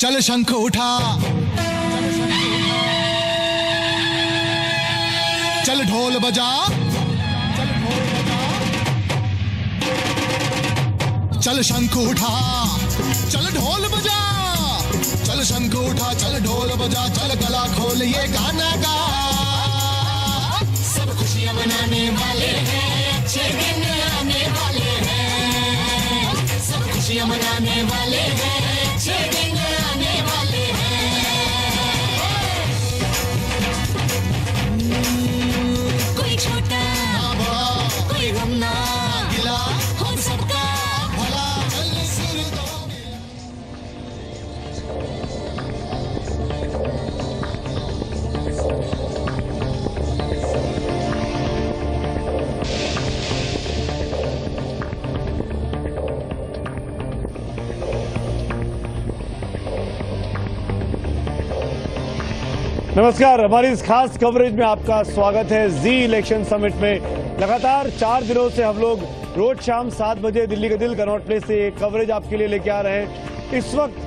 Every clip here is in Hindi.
चल शंख उठा, चल ढोल बजा, चल शंख उठा, चल ढोल बजा, चल शंख उठा, चल ढोल बजा, चल गला खोल ये गाना गा। सब खुशियां मनाने वाले हैं, अच्छे दिन आने वाले हैं। सब खुशियां मनाने वाले हैं, अच्छे दिन आने वाले हैं। कोई छोटा कोई गम ना गिला हो सबका भला, चल सुर दो। नमस्कार, हमारी इस खास कवरेज में आपका स्वागत है। जी इलेक्शन समिट में लगातार 4 दिनों से हम लोग रोज शाम 7 बजे दिल्ली के दिल कनॉट प्लेस से कवरेज आपके लिए लेके आ रहे हैं। इस वक्त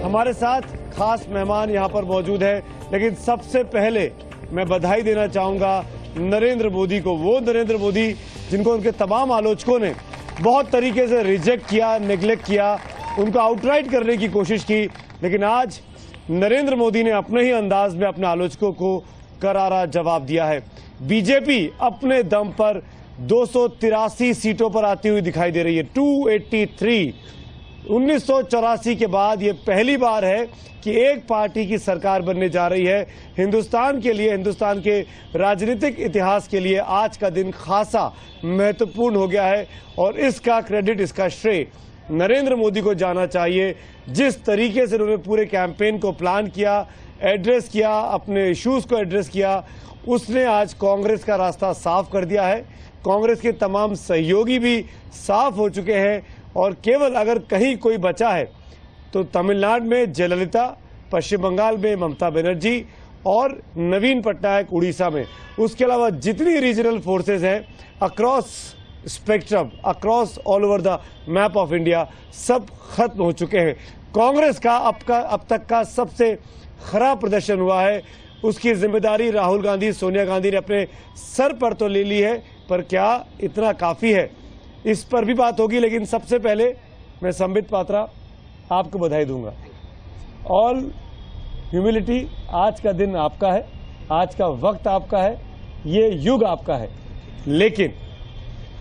हमारे साथ खास मेहमान यहाँ पर मौजूद है, लेकिन सबसे पहले मैं बधाई देना चाहूंगा नरेंद्र मोदी को। वो नरेंद्र मोदी जिनको उनके तमाम आलोचकों ने बहुत तरीके से रिजेक्ट किया, नेग्लेक्ट किया, उनको आउटराइट करने की कोशिश की, लेकिन आज नरेंद्र मोदी ने अपने ही अंदाज में अपने आलोचकों को करारा जवाब दिया है। बीजेपी अपने दम पर 283 सीटों पर आती हुई दिखाई दे रही है। 283। 1984 के बाद ये पहली बार है कि एक पार्टी की सरकार बनने जा रही है। हिंदुस्तान के लिए, हिंदुस्तान के राजनीतिक इतिहास के लिए आज का दिन खासा महत्वपूर्ण हो गया है और इसका क्रेडिट, इसका श्रेय नरेंद्र मोदी को जाना चाहिए। जिस तरीके से उन्होंने पूरे कैंपेन को प्लान किया, एड्रेस किया, अपने इश्यूज को एड्रेस किया, उसने आज कांग्रेस का रास्ता साफ कर दिया है। कांग्रेस के तमाम सहयोगी भी साफ हो चुके हैं और केवल अगर कहीं कोई बचा है तो तमिलनाडु में जयललिता, पश्चिम बंगाल में ममता बनर्जी और नवीन पटनायक उड़ीसा में। उसके अलावा जितनी रीजनल फोर्सेस हैं across spectrum, across all over the map of India, सब खत्म हो चुके हैं। कांग्रेस का अब तक का सबसे खराब प्रदर्शन हुआ है। उसकी जिम्मेदारी राहुल गांधी, सोनिया गांधी ने अपने सर पर तो ले ली है, पर क्या इतना काफी है, इस पर भी बात होगी। लेकिन सबसे पहले मैं संबित पात्रा आपको बधाई दूंगा। ऑल ह्यूमिलिटी, आज का दिन आपका है, आज का वक्त आपका है, ये युग आपका है, लेकिन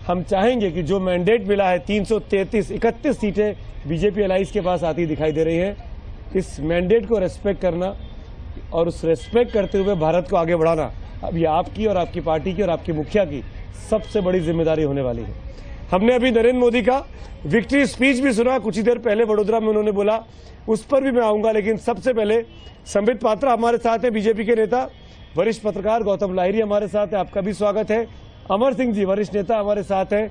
हम चाहेंगे कि जो मैंडेट मिला है 333-31 सीटें बीजेपी अलाइंस के पास आती दिखाई दे रही हैं, इस मैंडेट को रेस्पेक्ट करना और उस रेस्पेक्ट करते हुए भारत को आगे बढ़ाना अब ये आपकी और आपकी पार्टी की और आपकी मुखिया की सबसे बड़ी जिम्मेदारी होने वाली है। हमने अभी नरेंद्र मोदी का विक्ट्री स्पीच भी सुना कुछ ही देर पहले वडोदरा में, उन्होंने बोला, उस पर भी मैं आऊंगा। लेकिन सबसे पहले संबित पात्रा हमारे साथ हैं, बीजेपी के नेता, वरिष्ठ पत्रकार गौतम लाहिरी हमारे साथ है, आपका भी स्वागत है। अमर सिंह जी वरिष्ठ नेता हमारे साथ हैं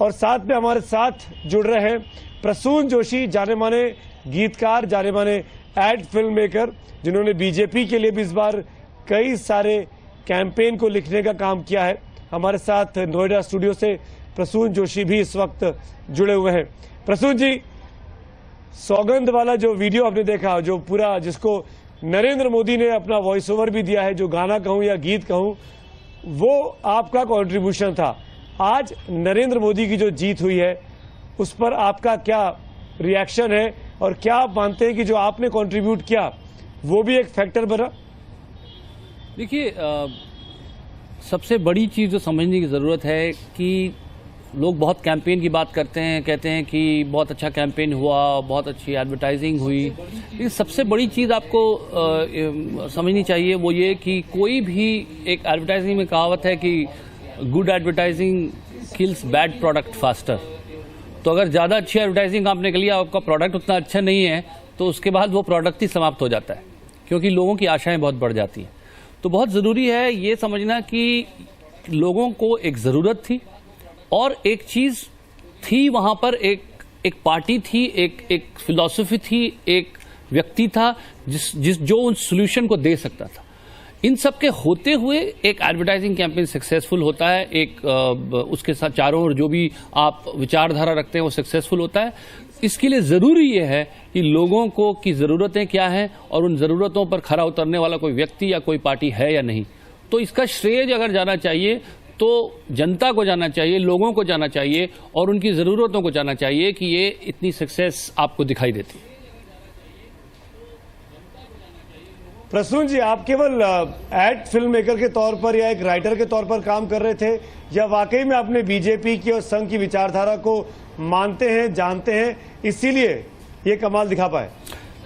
और साथ में हमारे साथ जुड़ रहे हैं प्रसून जोशी, जाने माने गीतकार, जाने माने एड फिल्म मेकर, जिन्होंने बीजेपी के लिए भी इस बार कई सारे कैंपेन को लिखने का काम किया है। हमारे साथ नोएडा स्टूडियो से प्रसून जोशी भी इस वक्त जुड़े हुए हैं। प्रसून जी, सौगंध वाला जो वीडियो आपने देखा, जो पूरा, जिसको नरेंद्र मोदी ने अपना वॉइस ओवर भी दिया है, जो गाना कहूं या गीत कहूं, वो आपका कंट्रीब्यूशन था। आज नरेंद्र मोदी की जो जीत हुई है उस पर आपका क्या रिएक्शन है और क्या आप मानते हैं कि जो आपने कंट्रीब्यूट किया वो भी एक फैक्टर बना? देखिए, सबसे बड़ी चीज़ जो समझने की ज़रूरत है कि लोग बहुत कैंपेन की बात करते हैं, कहते हैं कि बहुत अच्छा कैंपेन हुआ, बहुत अच्छी एडवर्टाइजिंग हुई। लेकिन सबसे बड़ी चीज़ आपको समझनी चाहिए वो ये कि कोई भी एक एडवर्टाइजिंग में कहावत है कि good advertising kills bad product faster. तो अगर ज़्यादा अच्छी एडवर्टाइजिंग आपने कर लिया, आपका प्रोडक्ट उतना अच्छा नहीं है, तो उसके बाद वो प्रोडक्ट ही समाप्त हो जाता है, क्योंकि लोगों की आशाएं बहुत बढ़ जाती हैं। तो बहुत ज़रूरी है ये समझना कि लोगों को एक ज़रूरत थी और एक चीज़ थी वहाँ पर, एक पार्टी थी, एक फिलॉसफी थी, एक व्यक्ति था जिस जो उन सोल्यूशन को दे सकता था। इन सब के होते हुए एक एडवर्टाइजिंग कैंपेन सक्सेसफुल होता है, एक उसके साथ चारों ओर जो भी आप विचारधारा रखते हैं वो सक्सेसफुल होता है। इसके लिए जरूरी ये है कि लोगों को की जरूरतें क्या हैं और उन जरूरतों पर खरा उतरने वाला कोई व्यक्ति या कोई पार्टी है या नहीं। तो इसका श्रेय अगर जाना चाहिए तो जनता को जाना चाहिए, लोगों को जाना चाहिए और उनकी जरूरतों को जाना चाहिए कि ये इतनी सक्सेस आपको दिखाई देती है। प्रसून जी, आप केवल एड फिल्म मेकर के तौर पर या एक राइटर के तौर पर काम कर रहे थे या वाकई में आपने बीजेपी की और संघ की विचारधारा को मानते हैं, जानते हैं, इसीलिए ये कमाल दिखा पाए?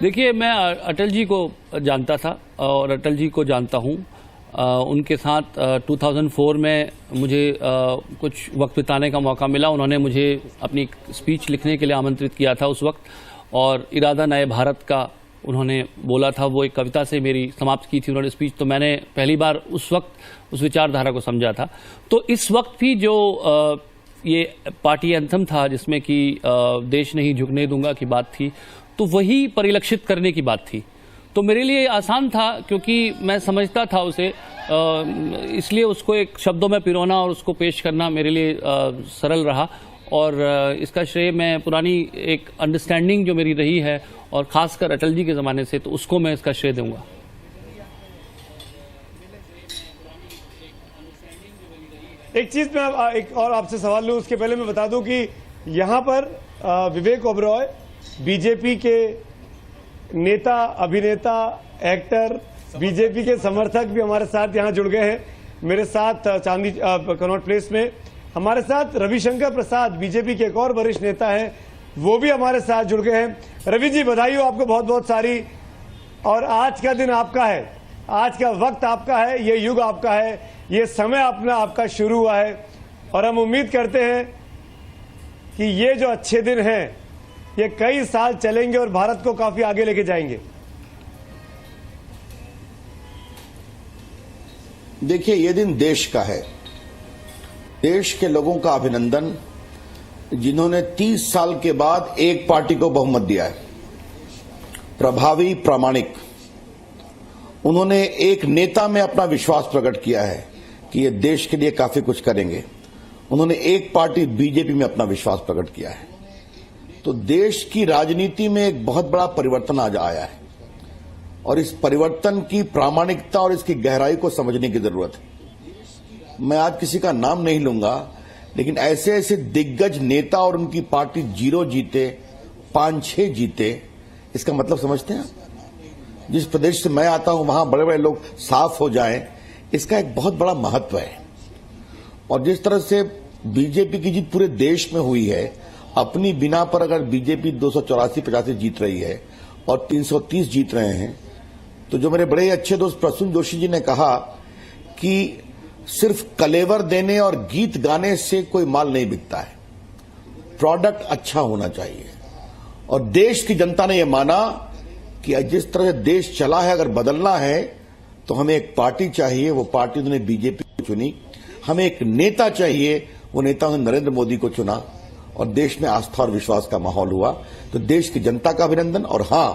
देखिए, मैं अटल जी को जानता था और अटल जी को जानता हूं। उनके साथ 2004 में मुझे कुछ वक्त बिताने का मौका मिला। उन्होंने मुझे अपनी स्पीच लिखने के लिए आमंत्रित किया था उस वक्त, और इरादा नए भारत का उन्होंने बोला था, वो एक कविता से मेरी समाप्त की थी उन्होंने स्पीच। तो मैंने पहली बार उस वक्त उस विचारधारा को समझा था। तो इस वक्त भी जो ये पार्टी एंथम था जिसमें कि देश नहीं झुकने दूंगा की बात थी, तो वही परिलक्षित करने की बात थी। तो मेरे लिए आसान था क्योंकि मैं समझता था उसे, इसलिए उसको एक शब्दों में पिरोना और उसको पेश करना मेरे लिए सरल रहा। और इसका श्रेय मैं पुरानी एक अंडरस्टैंडिंग जो मेरी रही है और खासकर अटल जी के ज़माने से, तो उसको मैं इसका श्रेय दूंगा। एक चीज मैं एक और आपसे सवाल लूं, उसके पहले मैं बता दूं कि यहां पर विवेक ओबरॉय बीजेपी के नेता, अभिनेता, एक्टर, बीजेपी के समर्थक भी हमारे साथ यहां जुड़ गए हैं। मेरे साथ चांदी कनॉट प्लेस में हमारे साथ रविशंकर प्रसाद, बीजेपी के एक और वरिष्ठ नेता हैं, वो भी हमारे साथ जुड़ गए हैं। रवि जी, बधाई हो आपको बहुत बहुत सारी। और आज का दिन आपका है, आज का वक्त आपका है, ये युग आपका है, ये समय आपका शुरू हुआ है। और हम उम्मीद करते हैं कि ये जो अच्छे दिन हैं ये कई साल चलेंगे और भारत को काफी आगे लेके जाएंगे। देखिए, ये दिन देश का है, देश के लोगों का अभिनंदन, जिन्होंने 30 साल के बाद एक पार्टी को बहुमत दिया है, प्रभावी, प्रामाणिक। उन्होंने एक नेता में अपना विश्वास प्रकट किया है कि ये देश के लिए काफी कुछ करेंगे। उन्होंने एक पार्टी बीजेपी में अपना विश्वास प्रकट किया है। तो देश की राजनीति में एक बहुत बड़ा परिवर्तन आज आया है और इस परिवर्तन की प्रामाणिकता और इसकी गहराई को समझने की जरूरत है। मैं आज किसी का नाम नहीं लूंगा, लेकिन ऐसे ऐसे दिग्गज नेता और उनकी पार्टी 0 जीते, 5-6 जीते, इसका मतलब समझते हैं? जिस प्रदेश से मैं आता हूं वहां बड़े बड़े लोग साफ हो जाएं, इसका एक बहुत बड़ा महत्व है। और जिस तरह से बीजेपी की जीत पूरे देश में हुई है, अपनी बिना पर अगर बीजेपी 284-85 जीत रही है और 330 जीत रहे हैं, तो जो मेरे बड़े अच्छे दोस्त प्रसून जोशी जी ने कहा कि सिर्फ कलेवर देने और गीत गाने से कोई माल नहीं बिकता है, प्रोडक्ट अच्छा होना चाहिए। और देश की जनता ने यह माना कि जिस तरह से देश चला है, अगर बदलना है तो हमें एक पार्टी चाहिए, वो पार्टी उन्होंने बीजेपी को चुनी। हमें एक नेता चाहिए, वो नेता उन्होंने नरेंद्र मोदी को चुना और देश में आस्था और विश्वास का माहौल हुआ। तो देश की जनता का अभिनंदन। और हां,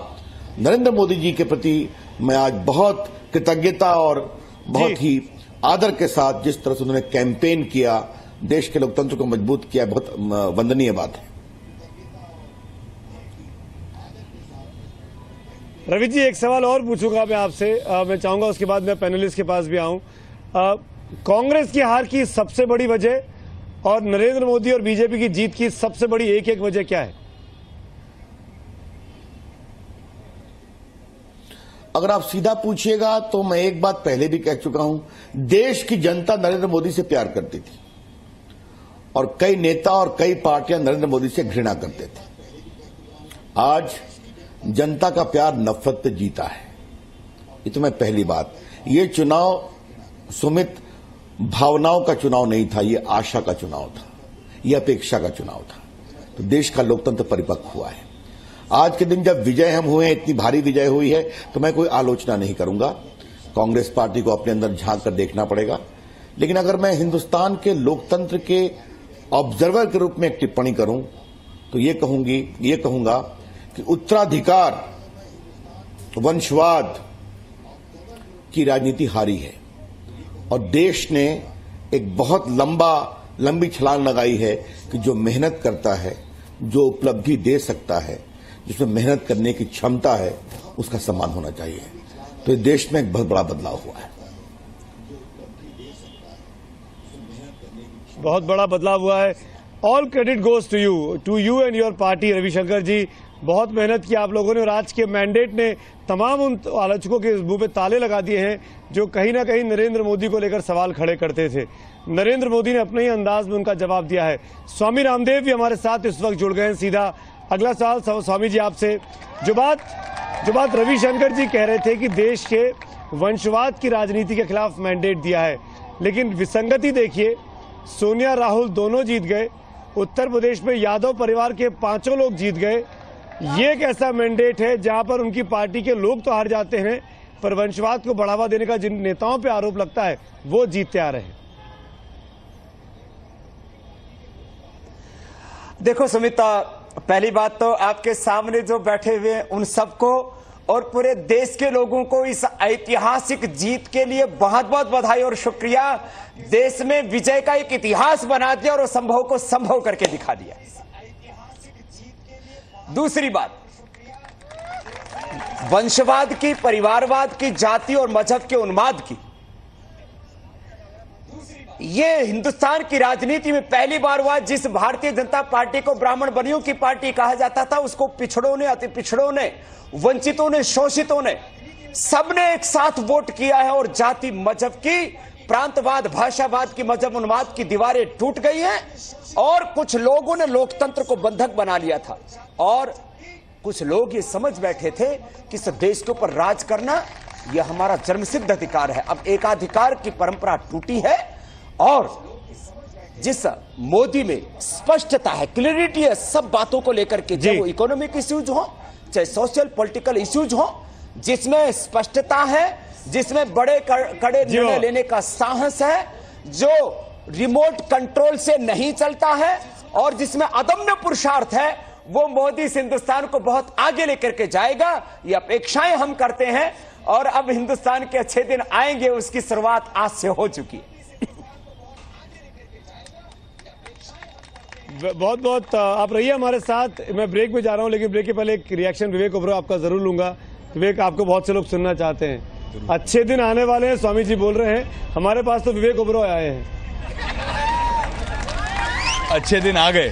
नरेंद्र मोदी जी के प्रति मैं आज बहुत कृतज्ञता और बहुत ही आदर के साथ जिस तरह से उन्होंने कैंपेन किया, देश के लोकतंत्र को मजबूत किया, बहुत वंदनीय बात है। रवि जी, एक सवाल और पूछूंगा मैं आपसे। मैं चाहूंगा उसके बाद मैं पैनलिस्ट के पास भी आऊं। कांग्रेस की हार की सबसे बड़ी वजह और नरेंद्र मोदी और बीजेपी की जीत की सबसे बड़ी एक वजह क्या है? अगर आप सीधा पूछिएगा तो मैं एक बात पहले भी कह चुका हूं, देश की जनता नरेंद्र मोदी से प्यार करती थी और कई नेता और कई पार्टियां नरेंद्र मोदी से घृणा करते थे। आज जनता का प्यार नफरत पे जीता है। ये तो मैं पहली बात। ये चुनाव सुमित भावनाओं का चुनाव नहीं था, ये आशा का चुनाव था, ये अपेक्षा का चुनाव था। तो देश का लोकतंत्र परिपक्व हुआ है। आज के दिन जब विजय हम हुए हैं, इतनी भारी विजय हुई है, तो मैं कोई आलोचना नहीं करूंगा। कांग्रेस पार्टी को अपने अंदर झांक कर देखना पड़ेगा। लेकिन अगर मैं हिंदुस्तान के लोकतंत्र के ऑब्जर्वर के रूप में एक टिप्पणी करूं तो ये कहूंगा कि उत्तराधिकार, वंशवाद, की राजनीति हारी है और देश ने एक बहुत लंबी छलांग लगाई है कि जो मेहनत करता है, जो उपलब्धि दे सकता है, जिसमें मेहनत करने की क्षमता है, उसका सम्मान होना चाहिए। तो इस देश में एक बहुत बड़ा बदलाव हुआ है। बहुत बड़ा बदलाव हुआ है। All credit goes to you and your party. Ravishankar ji, बहुत मेहनत की आप लोगों ने और आज के मैंडेट ने तमाम उन आलोचकों के मुंह पे ताले लगा दिए हैं जो कहीं ना कहीं नरेंद्र मोदी को लेकर सवाल खड़े करते थे। नरेंद्र मोदी ने अपने ही अंदाज में उनका जवाब दिया है। स्वामी रामदेव भी हमारे साथ इस वक्त जुड़ गए हैं। सीधा अगला सवाल स्वामी जी आपसे, जो बात रविशंकर जी कह रहे थे कि देश के वंशवाद की राजनीति के खिलाफ मैंडेट दिया है, लेकिन विसंगति देखिए, सोनिया राहुल दोनों जीत गए, उत्तर प्रदेश में यादव परिवार के 5 लोग जीत गए। ये एक ऐसा मैंडेट है जहां पर उनकी पार्टी के लोग तो हार जाते हैं, पर वंशवाद को बढ़ावा देने का जिन नेताओं पे आरोप लगता है वो जीतते आ रहे हैं। देखो सुमिता, पहली बात तो आपके सामने जो बैठे हुए हैं उन सबको और पूरे देश के लोगों को इस ऐतिहासिक जीत के लिए बहुत बहुत बधाई और शुक्रिया। देश में विजय का एक इतिहास बना दिया और असंभव को संभव करके दिखा दिया। दूसरी बात, वंशवाद की, परिवारवाद की, जाति और मजहब के उन्माद की, ये हिंदुस्तान की राजनीति में पहली बार हुआ। जिस भारतीय जनता पार्टी को ब्राह्मण बनियों की पार्टी कहा जाता था, उसको पिछड़ों ने, अति पिछड़ों ने, वंचितों ने, शोषितों ने, सबने एक साथ वोट किया है और जाति, मजहब की, प्रांतवाद, भाषावाद की, मजहब उन्माद की दीवारें टूट गई हैं और कुछ लोगों ने लोकतंत्र को बंधक बना लिया था और कुछ लोग ये समझ बैठे थे कि इस देश के ऊपर राज करना यह हमारा जन्मसिद्ध अधिकार है। अब एकाधिकार की परंपरा टूटी है और जिस मोदी में स्पष्टता है, क्लैरिटी है सब बातों को लेकर के, चाहे वो इकोनॉमिक इश्यूज हो, चाहे सोशल पॉलिटिकल इश्यूज हो, जिसमें स्पष्टता है, जिसमें बड़े कड़े निर्णय लेने का साहस है, जो रिमोट कंट्रोल से नहीं चलता है और जिसमें अदम्य पुरुषार्थ है, वो मोदी इस हिंदुस्तान को बहुत आगे लेकर के जाएगा। ये अपेक्षाएं हम करते हैं और अब हिंदुस्तान के अच्छे दिन आएंगे, उसकी शुरुआत आज से हो चुकी है। बहुत बहुत आप रहिए हमारे साथ। मैं ब्रेक में जा रहा हूं, लेकिन ब्रेक के पहले एक रिएक्शन विवेक ओबरॉय आपका जरूर लूंगा। विवेक, आपको बहुत से लोग सुनना चाहते हैं। अच्छे दिन आने वाले हैं, स्वामी जी बोल रहे हैं। हमारे पास तो विवेक ओबरॉय आए हैं। अच्छे दिन आ गए।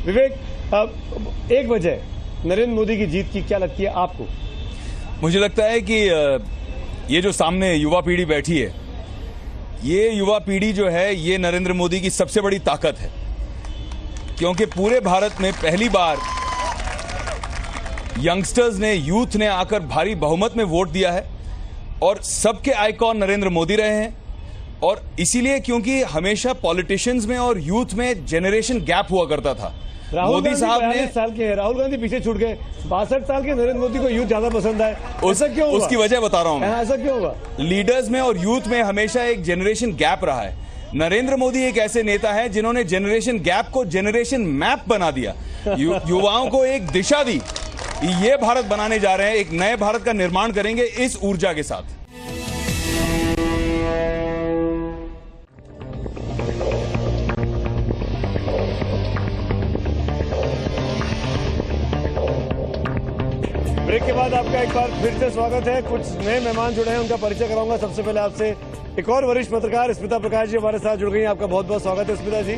विवेक, एक वजह नरेंद्र मोदी की जीत की क्या लगती है आपको? मुझे लगता है कि ये जो सामने युवा पीढ़ी बैठी है, ये युवा पीढ़ी जो है, ये नरेंद्र मोदी की सबसे बड़ी ताकत है, क्योंकि पूरे भारत में पहली बार यंगस्टर्स ने, यूथ ने आकर भारी बहुमत में वोट दिया है और सबके आइकॉन नरेंद्र मोदी रहे हैं। और इसीलिए क्योंकि हमेशा पॉलिटिशियंस में और यूथ में जेनरेशन गैप हुआ करता था। मोदी साहब ने 42 साल के हैं, राहुल गांधी पीछे छूट गए। 62 साल के नरेंद्र मोदी को यूथ ज्यादा पसंद आए। ऐसा क्यों हुआ? उसकी वजह बता रहा हूं मैं। ऐसा क्यों हुआ? लीडर्स में और यूथ में हमेशा एक जेनरेशन गैप रहा है। नरेंद्र मोदी एक ऐसे नेता है जिन्होंने जेनरेशन गैप को जेनरेशन मैप बना दिया, युवाओं को एक दिशा दी। ये भारत बनाने जा रहे हैं, एक नए भारत का निर्माण करेंगे इस ऊर्जा के साथ। ब्रेक के बाद आपका एक बार फिर से स्वागत है। कुछ नए मेहमान जुड़े हैं, उनका परिचय कराऊंगा। सबसे पहले आपसे एक और वरिष्ठ पत्रकार स्मिता प्रकाश जी हमारे साथ जुड़ गई हैं। आपका बहुत बहुत स्वागत है स्मिता जी।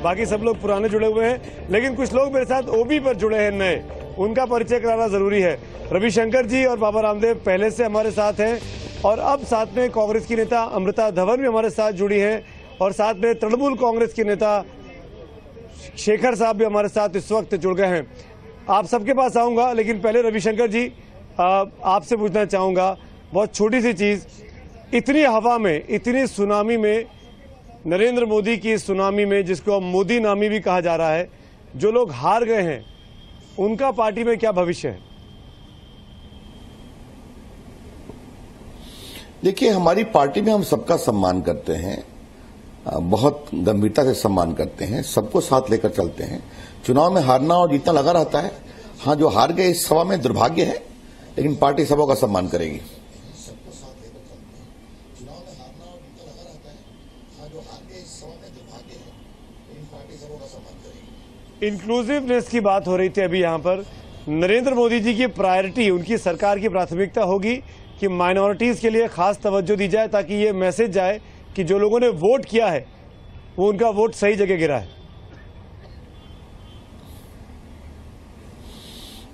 बाकी सब लोग पुराने जुड़े हुए हैं, लेकिन कुछ लोग मेरे साथ ओबी पर जुड़े हैं नए, उनका परिचय कराना जरूरी है। रविशंकर जी और बाबा रामदेव पहले से हमारे साथ हैं और अब साथ में कांग्रेस की नेता अमृता धवन भी हमारे साथ जुड़ी हैं और साथ में तृणमूल कांग्रेस के नेता शेखर साहब भी हमारे साथ इस वक्त जुड़ गए हैं। आप सबके पास आऊंगा, लेकिन पहले रविशंकर जी आपसे पूछना चाहूंगा, बहुत छोटी सी चीज, इतनी हवा में, इतनी सुनामी में, नरेंद्र मोदी की सुनामी में, जिसको अब मोदी नामी भी कहा जा रहा है, जो लोग हार गए हैं उनका पार्टी में क्या भविष्य है? देखिए, हमारी पार्टी में हम सबका सम्मान करते हैं, बहुत गंभीरता से सम्मान करते हैं, सबको साथ लेकर चलते हैं। चुनाव में हारना और जीतना लगा रहता है। हाँ, जो हार गए इस सभा में दुर्भाग्य है, लेकिन पार्टी सबों का सम्मान करेगी। इंक्लूसिवनेस की बात हो रही थी अभी यहाँ पर। नरेंद्र मोदी जी की प्रायोरिटी, उनकी सरकार की प्राथमिकता होगी कि माइनॉरिटीज के लिए खास तवज्जो दी जाए ताकि ये मैसेज जाए कि जो लोगों ने वोट किया है वो उनका वोट सही जगह गिरा है।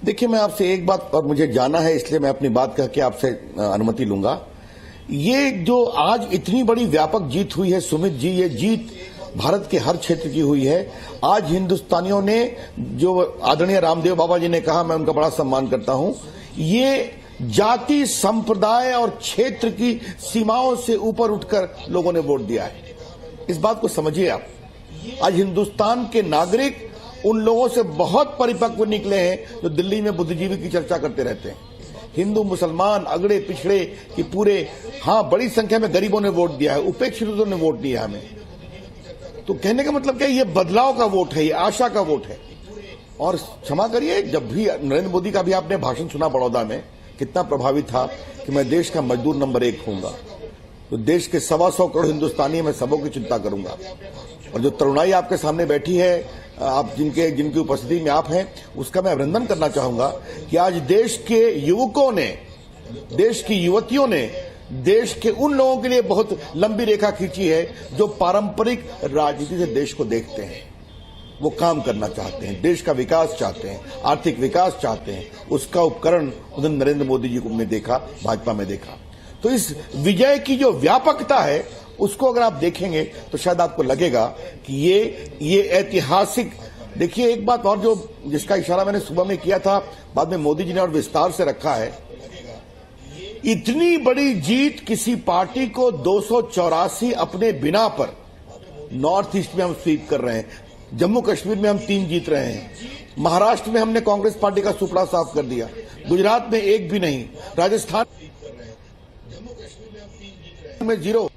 देखिए, मैं आपसे एक बात और मुझे जाना है, इसलिए मैं अपनी बात कह के आपसे अनुमति लूंगा। ये जो आज इतनी बड़ी व्यापक जीत हुई है सुमित जी, ये जीत भारत के हर क्षेत्र की हुई है। आज हिंदुस्तानियों ने, जो आदरणीय रामदेव बाबा जी ने कहा, मैं उनका बड़ा सम्मान करता हूं, ये जाति, संप्रदाय और क्षेत्र की सीमाओं से ऊपर उठकर लोगों ने वोट दिया है। इस बात को समझिए आप। आज हिंदुस्तान के नागरिक उन लोगों से बहुत परिपक्व निकले हैं जो दिल्ली में बुद्धिजीवी की चर्चा करते रहते हैं। हिंदू, मुसलमान, अगड़े पिछड़े की पूरे, हाँ, बड़ी संख्या में गरीबों ने वोट दिया है, उपेक्षितों ने वोट दिया हमें। तो कहने का मतलब क्या, ये बदलाव का वोट है, ये आशा का वोट है। और क्षमा करिए, जब भी नरेंद्र मोदी का भी आपने भाषण सुना बड़ौदा में, कितना प्रभावित था कि मैं देश का मजदूर नंबर 1 होऊंगा, तो देश के 125 करोड़ हिंदुस्तानी, मैं सबों की चिंता करूंगा। और जो तरुणाई आपके सामने बैठी है, आप जिनकी उपस्थिति में आप हैं, उसका मैं अभिनंदन करना चाहूंगा कि आज देश के युवकों ने, देश की युवतियों ने देश के उन लोगों के लिए बहुत लंबी रेखा खींची है जो पारंपरिक राजनीति से देश को देखते हैं। वो काम करना चाहते हैं, देश का विकास चाहते हैं, आर्थिक विकास चाहते हैं। उसका उपकरण उन्होंने नरेंद्र मोदी जी को में देखा, भाजपा में देखा। तो इस विजय की जो व्यापकता है, उसको अगर आप देखेंगे तो शायद आपको लगेगा कि ये ऐतिहासिक। देखिए, एक बात और जो जिसका इशारा मैंने सुबह में किया था, बाद में मोदी जी ने और विस्तार से रखा है, इतनी बड़ी जीत किसी पार्टी को 284 अपने बिना पर नॉर्थ ईस्ट में हम स्वीप कर रहे हैं, जम्मू कश्मीर में हम 3 जीत रहे हैं, महाराष्ट्र में हमने कांग्रेस पार्टी का सुपड़ा साफ कर दिया, गुजरात में 1 भी नहीं, राजस्थान में 0,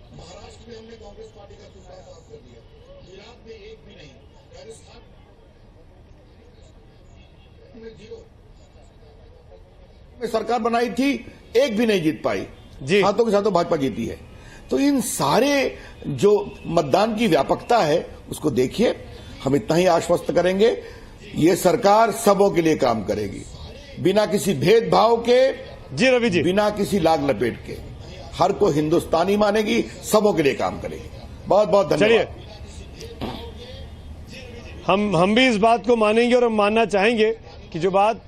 में सरकार बनाई थी, 1 भी नहीं जीत पाई जी। हाथों के साथों भाजपा जीती है। तो इन सारे जो मतदान की व्यापकता है, उसको देखिए। हम इतना ही आश्वस्त करेंगे, ये सरकार सबों के लिए काम करेगी, बिना किसी भेदभाव के। जी रवि जी, बिना किसी लाग लपेट के, हर को हिंदुस्तानी मानेगी, सबों के लिए काम करेगी। बहुत बहुत धन्यवाद। चलिए, हम भी इस बात को मानेंगे और हम मानना चाहेंगे कि जो बात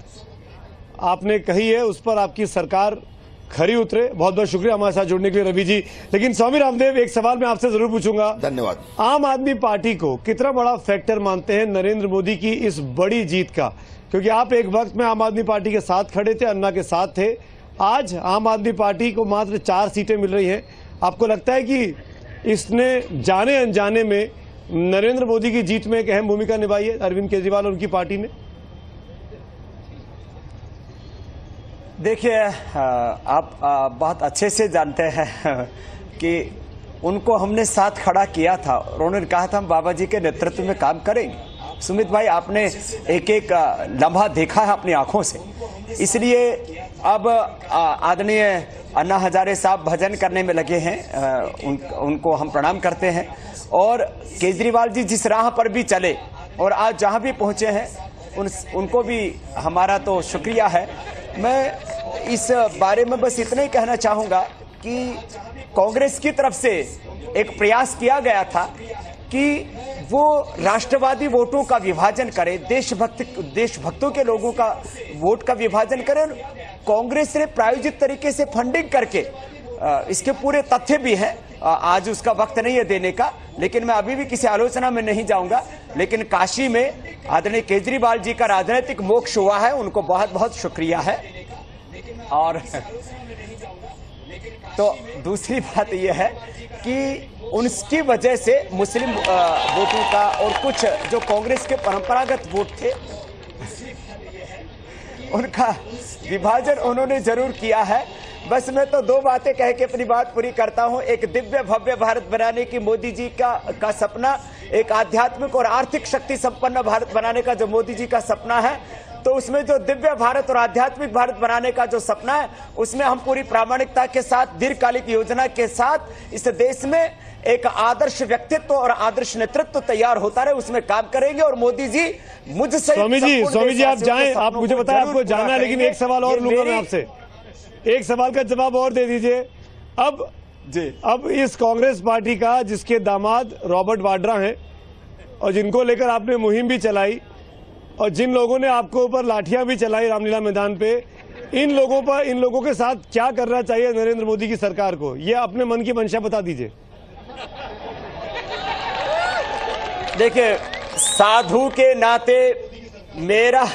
आपने कही है उस पर आपकी सरकार खरी उतरे। बहुत बहुत शुक्रिया हमारे साथ जुड़ने के लिए रवि जी। लेकिन स्वामी रामदेव, एक सवाल मैं आपसे जरूर पूछूंगा। धन्यवाद। आम आदमी पार्टी को कितना बड़ा फैक्टर मानते हैं नरेंद्र मोदी की इस बड़ी जीत का? क्योंकि आप एक वक्त में आम आदमी पार्टी के साथ खड़े थे, अन्ना के साथ थे। आज आम आदमी पार्टी को मात्र 4 सीटें मिल रही हैं। आपको लगता है कि इसने जाने अनजाने में नरेंद्र मोदी की जीत में एक अहम भूमिका निभाई है अरविंद केजरीवाल और उनकी पार्टी ने? देखिए, आप बहुत अच्छे से जानते हैं कि उनको हमने साथ खड़ा किया था और उन्होंने कहा था हम बाबा जी के नेतृत्व में काम करेंगे। सुमित भाई, आपने एक एक लम्हा देखा है अपनी आंखों से, इसलिए अब आदरणीय अन्ना हजारे साहब भजन करने में लगे हैं। उनको हम प्रणाम करते हैं। और केजरीवाल जी जिस राह पर भी चले और आज जहां भी पहुंचे हैं, उनको भी हमारा तो शुक्रिया है। मैं इस बारे में बस इतना ही कहना चाहूंगा कि कांग्रेस की तरफ से एक प्रयास किया गया था कि वो राष्ट्रवादी वोटों का विभाजन करे, देशभक्तों के लोगों का वोट का विभाजन करे। कांग्रेस ने प्रायोजित तरीके से फंडिंग करके, इसके पूरे तथ्य भी हैं, आज उसका वक्त नहीं है देने का, लेकिन मैं अभी भी किसी आलोचना में नहीं जाऊंगा। लेकिन काशी में आदरणीय केजरीवाल जी का राजनीतिक मोक्ष हुआ है, उनको बहुत बहुत शुक्रिया है। और तो दूसरी बात यह है कि उनकी वजह से मुस्लिम वोटों का और कुछ जो कांग्रेस के परंपरागत वोट थे उनका विभाजन उन्होंने जरूर किया है। बस मैं तो 2 बातें कह के अपनी बात पूरी करता हूं। एक दिव्य भव्य भारत बनाने की मोदी जी का सपना, एक आध्यात्मिक और आर्थिक शक्ति संपन्न भारत बनाने का जो मोदी जी का सपना है, तो उसमें जो दिव्य भारत और आध्यात्मिक भारत बनाने का जो सपना है, उसमें हम पूरी प्रामाणिकता के साथ, दीर्घकालिक योजना के साथ इस देश में एक आदर्श व्यक्तित्व और आदर्श नेतृत्व तैयार होता रहे, उसमें काम करेंगे। और मोदी जी मुझसे स्वामी जी आप जाएं, आप मुझे बताएं आपको जाना है, लेकिन एक सवाल और लूंगा मैं आपसे, एक सवाल का जवाब और दे दीजिए। अब इस कांग्रेस पार्टी का जिसके दामाद रॉबर्ट वाड्रा हैं और जिनको लेकर आपने मुहिम भी चलाई और जिन लोगों ने आपको ऊपर लाठियां भी चलाई रामलीला मैदान पे, इन लोगों के साथ क्या करना चाहिए नरेंद्र मोदी की सरकार को? ये अपने मन की मंशा बता दीजिए। देखिए, साधु के नाते मेरा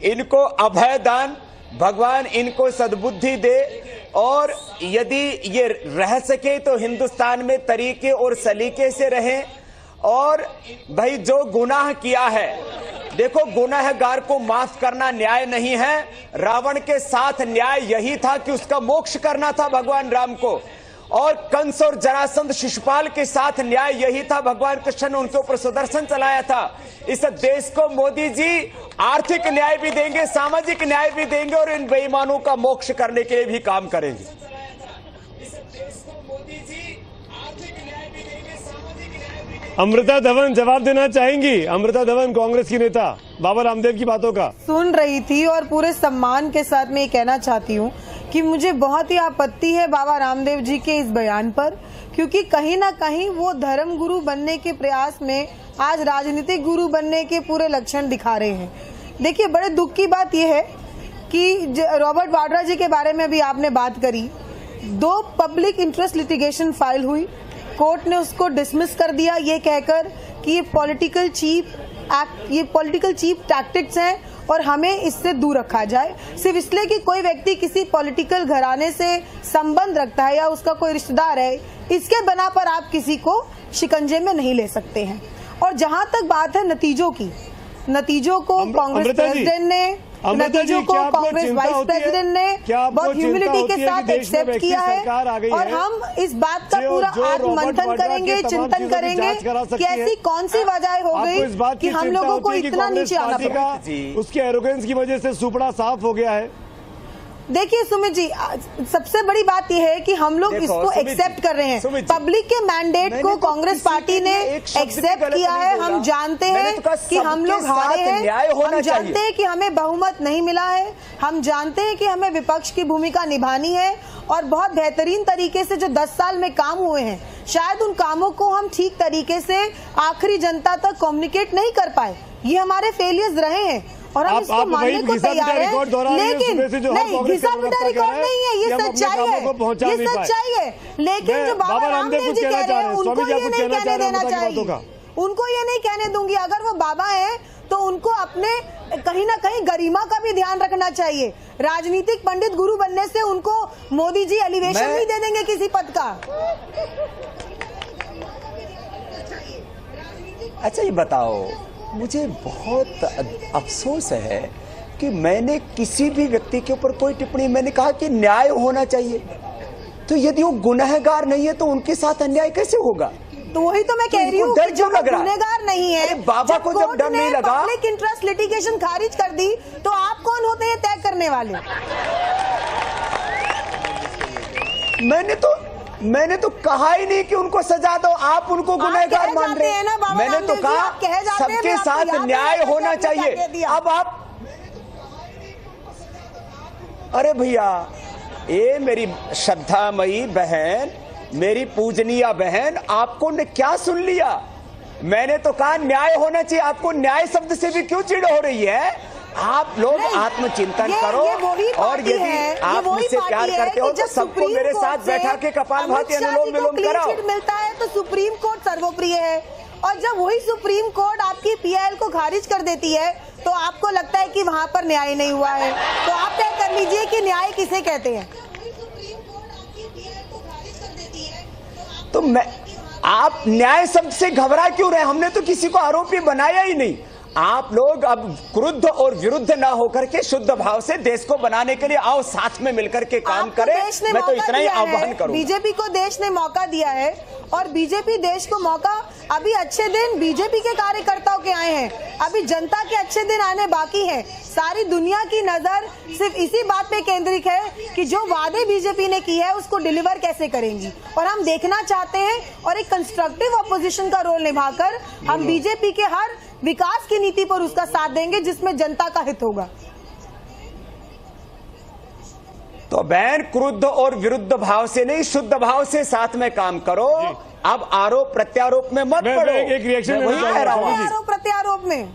इनको अभय दान, भगवान इनको सद्बुद्धि दे, और यदि ये रह सके तो हिंदुस्तान में तरीके और सलीके से रहें। और भाई जो गुनाह किया है, देखो गुनाहगार को माफ करना न्याय नहीं है। रावण के साथ न्याय यही था कि उसका मोक्ष करना था भगवान राम को, और कंस और जरासंध शिशुपाल के साथ न्याय यही था, भगवान कृष्ण ने उनके ऊपर सुदर्शन चलाया था। इस देश को मोदी जी आर्थिक न्याय भी देंगे, सामाजिक न्याय भी देंगे, और इन बेईमानों का मोक्ष करने के लिए भी काम करेंगे। इस देश को मोदी जी आर्थिक न्याय भी देंगे, सामाजिक न्याय भी देंगे। अमृता धवन जवाब देना चाहेंगी? अमृता धवन कांग्रेस की नेता, बाबा रामदेव की बातों का सुन रही थी और पूरे सम्मान के साथ मैं ये कहना चाहती हूँ कि मुझे बहुत ही आपत्ति है बाबा रामदेव जी के इस बयान पर, क्योंकि कहीं ना कहीं वो धर्म गुरु बनने के प्रयास में आज राजनीतिक गुरु बनने के पूरे लक्षण दिखा रहे हैं। देखिए, बड़े दुख की बात यह है कि रॉबर्ट वाड्रा जी के बारे में भी आपने बात करी। 2 पब्लिक इंटरेस्ट लिटिगेशन फाइल हुई, कोर्ट ने उसको डिसमिस कर दिया ये कहकर कि ये पॉलिटिकल चीप टैक्टिक्स हैं और हमें इससे दूर रखा जाए, सिर्फ इसलिए कि कोई व्यक्ति किसी पॉलिटिकल घराने से संबंध रखता है या उसका कोई रिश्तेदार है, इसके बना पर आप किसी को शिकंजे में नहीं ले सकते हैं। और जहां तक बात है नतीजों की, नतीजों को कांग्रेस प्रेसिडेंट ने, नतीजों को कांग्रेस वाइस प्रेसिडेंट ने बहुत ह्यूमिलिटी के साथ एक्सेप्ट किया है, और हम इस बात का पूरा आत्ममंथन करेंगे, चिंतन करेंगे कि ऐसी कौन सी वजह हो गई कि हम लोगों को इतना नीचे आना पड़ा। उसके एरोगेंस की वजह से सुपड़ा साफ हो गया है। देखिए सुमित जी, सबसे बड़ी बात यह है कि हम लोग इसको एक्सेप्ट कर रहे हैं। पब्लिक के मैंडेट को कांग्रेस पार्टी ने एक्सेप्ट किया है। हम जानते हैं कि हम लोग हारे हैं, हम जानते हैं कि हमें बहुमत नहीं मिला है, हम जानते हैं कि हमें विपक्ष की भूमिका निभानी है, और बहुत बेहतरीन तरीके से जो 10 साल में काम हुए हैं, शायद उन कामों को हम ठीक तरीके से आखिरी जनता तक कम्युनिकेट नहीं कर पाए। ये हमारे फेलियर्स रहे हैं और हम इसको मानने को तैयार हैं, लेकिन नहीं, घिसा पिटा रिकॉर्ड नहीं है, ये सच्चाई है, ये सच्चाई है। लेकिन जो बाबा रामदेव जी कह रहे हैं उनको ये नहीं कहने देना चाहिए, उनको ये नहीं कहने दूंगी। अगर वो बाबा हैं तो उनको अपने कहीं ना कहीं गरिमा का भी ध्यान रखना चाहिए। राजनीतिक पंडित गुरु बनने से उनको मोदी जी एलिवेशन नहीं दे देंगे किसी पद का। अच्छा ये बताओ, मुझे बहुत अफसोस है कि मैंने किसी भी व्यक्ति के ऊपर कोई टिप्पणी, मैंने कहा कि न्याय होना चाहिए, तो यदि वो गुनहगार नहीं है तो उनके साथ अन्याय कैसे होगा? तो वही तो मैं कह रही हूँ कि जो गुनहगार नहीं है, बाबा को जब डर नहीं लगा, पब्लिक इंटरेस्ट लिटिगेशन खारिज कर दी, तो आप कौन होते हैं तय करने वाले? मैंने तो कहा ही नहीं कि उनको सजा दो, आप उनको गुनहगार मान रहे हैं। मैंने तो कहा सबके साथ न्याय होना चाहिए। अब आप, अरे भैया, ये मेरी श्रद्धामयी बहन, मेरी पूजनीय बहन, आपको ने क्या सुन लिया? मैंने तो कहा न्याय होना चाहिए। आपको न्याय शब्द से भी क्यों चिढ़ हो रही है? आप लोग आत्मचिंतन करो, और यदि आप मुझसे प्यार करते हो तो सबको मेरे साथ बैठा के कपालभाति अनुलोम विलोम कराओ। मिलता है तो सुप्रीम कोर्ट सर्वोप्रिय है, और जब वही सुप्रीम कोर्ट आपकी पीआईएल को खारिज कर देती है तो आपको लगता है कि वहां पर न्याय नहीं हुआ है। तो आप तय कर लीजिए कि न्याय किसे कहते हैं। तो आप न्याय शब्द से घबरा क्यों रहे? हमने तो किसी को आरोपी बनाया ही नहीं। आप लोग अब क्रुद्ध और विरुद्ध ना होकर के शुद्ध भाव से देश को बनाने के लिए आओ, साथ में मिलकर के काम करें। मैं तो इतना ही आह्वान करूं। बीजेपी को देश ने मौका दिया है, और बीजेपी देश को मौका, अभी अच्छे दिन बीजेपी के कार्यकर्ताओं के के आए हैं। अभी जनता के अच्छे दिन आने बाकी हैं। सारी दुनिया की नजर सिर्फ इसी बात पे केंद्रित है कि जो वादे बीजेपी ने की है उसको डिलीवर कैसे करेंगी, और हम देखना चाहते हैं और एक कंस्ट्रक्टिव ऑपोजिशन का रोल निभाकर हम बीजेपी के हर विकास की नीति पर उसका साथ देंगे जिसमें जनता का हित होगा। तो बहन, क्रुद्ध और विरुद्ध भाव से नहीं, शुद्ध भाव से साथ में काम करो। अब आरोप प्रत्यारोप में मत पड़ो। एक रिएक्शन आरोप प्रत्यारोप में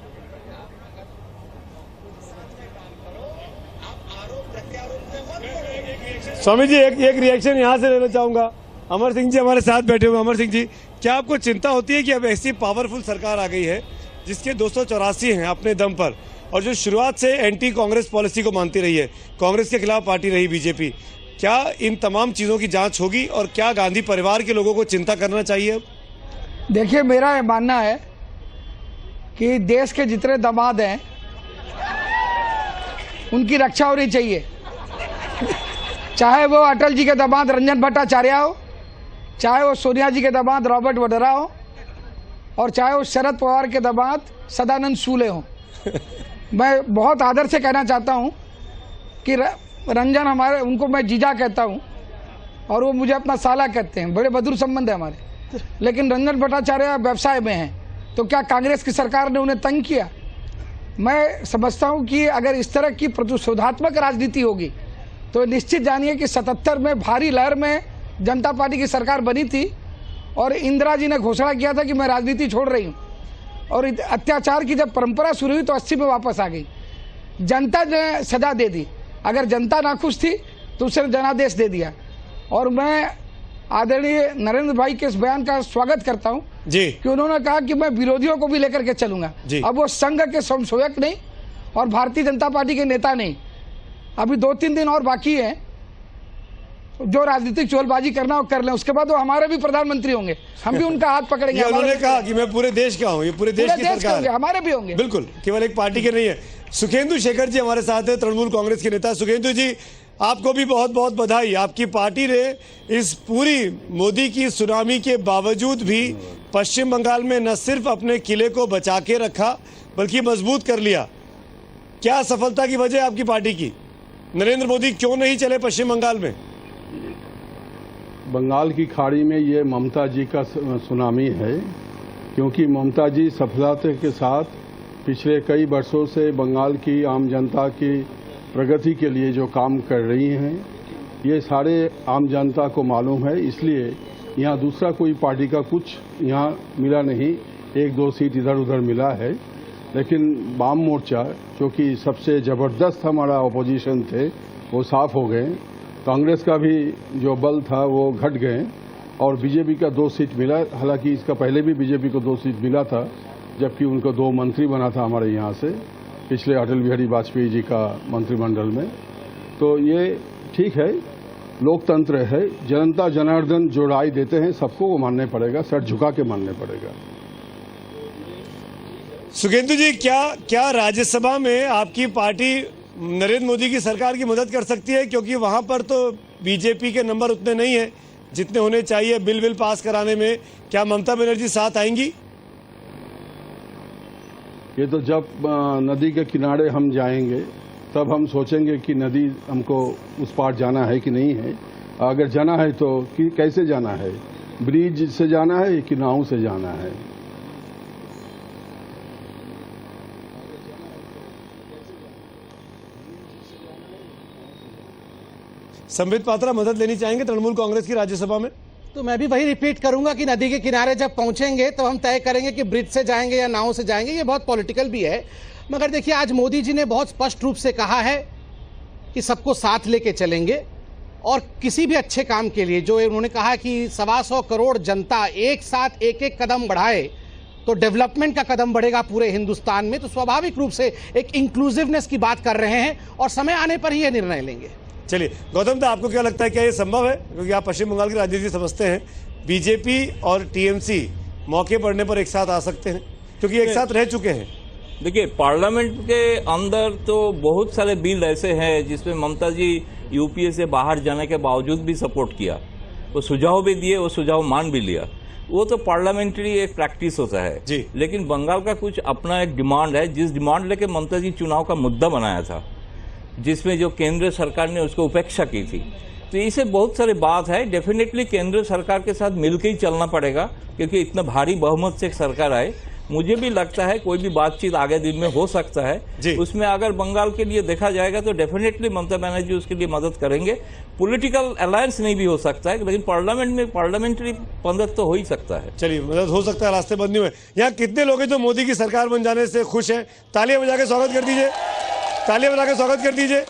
स्वामी जी एक रिएक्शन यहां से लेना चाहूंगा। अमर सिंह जी हमारे साथ बैठे हुए। अमर सिंह जी, क्या आपको चिंता होती है कि अब ऐसी पावरफुल सरकार आ गई है जिसके 284 हैं अपने दम पर, और जो शुरुआत से एंटी कांग्रेस पॉलिसी को मानती रही है, कांग्रेस के खिलाफ पार्टी रही बीजेपी, क्या इन तमाम चीजों की जांच होगी और क्या गांधी परिवार के लोगों को चिंता करना चाहिए? देखिए, मेरा मानना है कि देश के जितने दामाद हैं उनकी रक्षा होनी चाहिए, चाहे वो अटल जी के दामाद रंजन भट्टाचार्य हो, चाहे वो सोनिया जी के दामाद रॉबर्ट वड्रा हो, और चाहे वो शरद पवार के दामाद सदानंद सूले हो। मैं बहुत आदर से कहना चाहता हूं कि रंजन हमारे, उनको मैं जीजा कहता हूं और वो मुझे अपना साला कहते हैं, बड़े मधुर संबंध है हमारे। लेकिन रंजन भट्टाचार्य व्यवसाय में हैं, तो क्या कांग्रेस की सरकार ने उन्हें तंग किया? मैं समझता हूं कि अगर इस तरह की प्रतिशोधात्मक राजनीति होगी तो निश्चित जानिए कि 77 में भारी लहर में जनता पार्टी की सरकार बनी थी और इंदिरा जी ने घोषणा किया था कि मैं राजनीति छोड़ रही हूँ, और अत्याचार की जब परंपरा शुरू हुई तो 80 में वापस आ गई। जनता ने सजा दे दी। अगर जनता नाखुश थी तो उसने जनादेश दे दिया। और मैं आदरणीय नरेंद्र भाई के इस बयान का स्वागत करता हूं जी, कि उन्होंने कहा कि मैं विरोधियों को भी लेकर के चलूंगा। अब वो संघ के समन्वयक नहीं और भारतीय जनता पार्टी के नेता नहीं। अभी 2-3 दिन और बाकी है, जो राजनीतिक चोलबाजी करना हो कर लें, उसके बाद वो हमारे भी प्रधानमंत्री होंगे, हम भी उनका हाथ पकड़ेंगे। उन्होंने कहा कि मैं पूरे देश का हूँ, ये पूरे देश की सरकार है, हमारे भी होंगे, बिल्कुल, केवल एक पार्टी के नहीं है। सुखेंदु शेखर जी हमारे साथ है, तृणमूल कांग्रेस के नेता। सुखेंदु जी, आपको भी बहुत बहुत बधाई। आपकी पार्टी ने इस पूरी मोदी की सुनामी के बावजूद भी पश्चिम बंगाल में न सिर्फ अपने किले को बचा के रखा बल्कि मजबूत कर लिया। क्या सफलता की वजह आपकी पार्टी की? नरेंद्र मोदी क्यों नहीं चले पश्चिम बंगाल में? बंगाल की खाड़ी में ये ममता जी का सुनामी है, क्योंकि ममता जी सफलता के साथ पिछले कई वर्षों से बंगाल की आम जनता की प्रगति के लिए जो काम कर रही हैं, ये सारे आम जनता को मालूम है। इसलिए यहाँ दूसरा कोई पार्टी का कुछ यहाँ मिला नहीं, 1-2 सीट इधर उधर मिला है। लेकिन वाम मोर्चा, जो कि सबसे ज़बरदस्त हमारा अपोजिशन थे, वो साफ हो गए। कांग्रेस का भी जो बल था वो घट गए और बीजेपी का 2 सीट मिला। हालांकि इसका पहले भी बीजेपी को 2 सीट मिला था, जबकि उनको 2 मंत्री बना था हमारे यहाँ से, पिछले अटल बिहारी वाजपेयी जी का मंत्रिमंडल में। तो ये ठीक है, लोकतंत्र है, जनता जनार्दन जो राय देते हैं सबको वो मानने पड़ेगा, सर झुका के मानने पड़ेगा। सुखेंदु जी, क्या राज्यसभा में आपकी पार्टी नरेंद्र मोदी की सरकार की मदद कर सकती है? क्योंकि वहां पर तो बीजेपी के नंबर उतने नहीं है जितने होने चाहिए बिल पास कराने में। क्या ममता बनर्जी साथ आएंगी? ये तो जब नदी के किनारे हम जाएंगे तब हम सोचेंगे कि नदी हमको उस पार जाना है कि नहीं है। अगर जाना है तो कैसे जाना है, ब्रिज से जाना है कि नाव से जाना है? संबित पात्रा मदद लेनी चाहेंगे तृणमूल कांग्रेस की राज्यसभा में? तो मैं भी वही रिपीट करूंगा कि नदी के किनारे जब पहुंचेंगे तो हम तय करेंगे कि ब्रिज से जाएंगे या नाव से जाएंगे। ये बहुत पॉलिटिकल भी है, मगर देखिए आज मोदी जी ने बहुत स्पष्ट रूप से कहा है कि सबको साथ लेके चलेंगे और किसी भी अच्छे काम के लिए जो उन्होंने कहा कि 125 करोड़ जनता एक साथ एक कदम बढ़ाए तो डेवलपमेंट का कदम बढ़ेगा पूरे हिंदुस्तान में। तो स्वाभाविक रूप से एक इंक्लूसिवनेस की बात कर रहे हैं और समय आने पर ही ये निर्णय लेंगे। चलिए गौतम, तो आपको क्या लगता है, क्या ये संभव है? क्योंकि आप पश्चिम बंगाल की राजनीति समझते हैं, बीजेपी और टीएमसी मौके पड़ने पर एक साथ आ सकते हैं क्योंकि एक साथ रह चुके हैं। देखिए, पार्लियामेंट के अंदर तो बहुत सारे बिल ऐसे हैं जिसमें ममता जी यूपीए से बाहर जाने के बावजूद भी सपोर्ट किया, वो सुझाव भी दिए, वो सुझाव मान भी लिया। वो तो पार्लियामेंट्री एक प्रैक्टिस होता है जी। लेकिन बंगाल का कुछ अपना एक डिमांड है, जिस डिमांड लेके ममता जी चुनाव का मुद्दा बनाया था, जिसमें जो केंद्र सरकार ने उसको उपेक्षा की थी। तो इसे बहुत सारी बात है, डेफिनेटली केंद्र सरकार के साथ मिलकर ही चलना पड़ेगा, क्योंकि इतना भारी बहुमत से एक सरकार आए। मुझे भी लगता है कोई भी बातचीत आगे दिन में हो सकता है, उसमें अगर बंगाल के लिए देखा जाएगा तो डेफिनेटली ममता बनर्जी उसके लिए मदद करेंगे। पॉलिटिकल अलायंस नहीं भी हो सकता है, लेकिन पार्लियामेंट में पार्लियामेंट्री मदद तो हो ही सकता है। चलिए, मदद हो सकता है, रास्ते बंद नहीं हुए। यहाँ कितने लोग हैं जो मोदी की सरकार बन जाने से खुश हैं? तालियां बजा के स्वागत कर दीजिए, तालियां बजा के स्वागत कर दीजिए।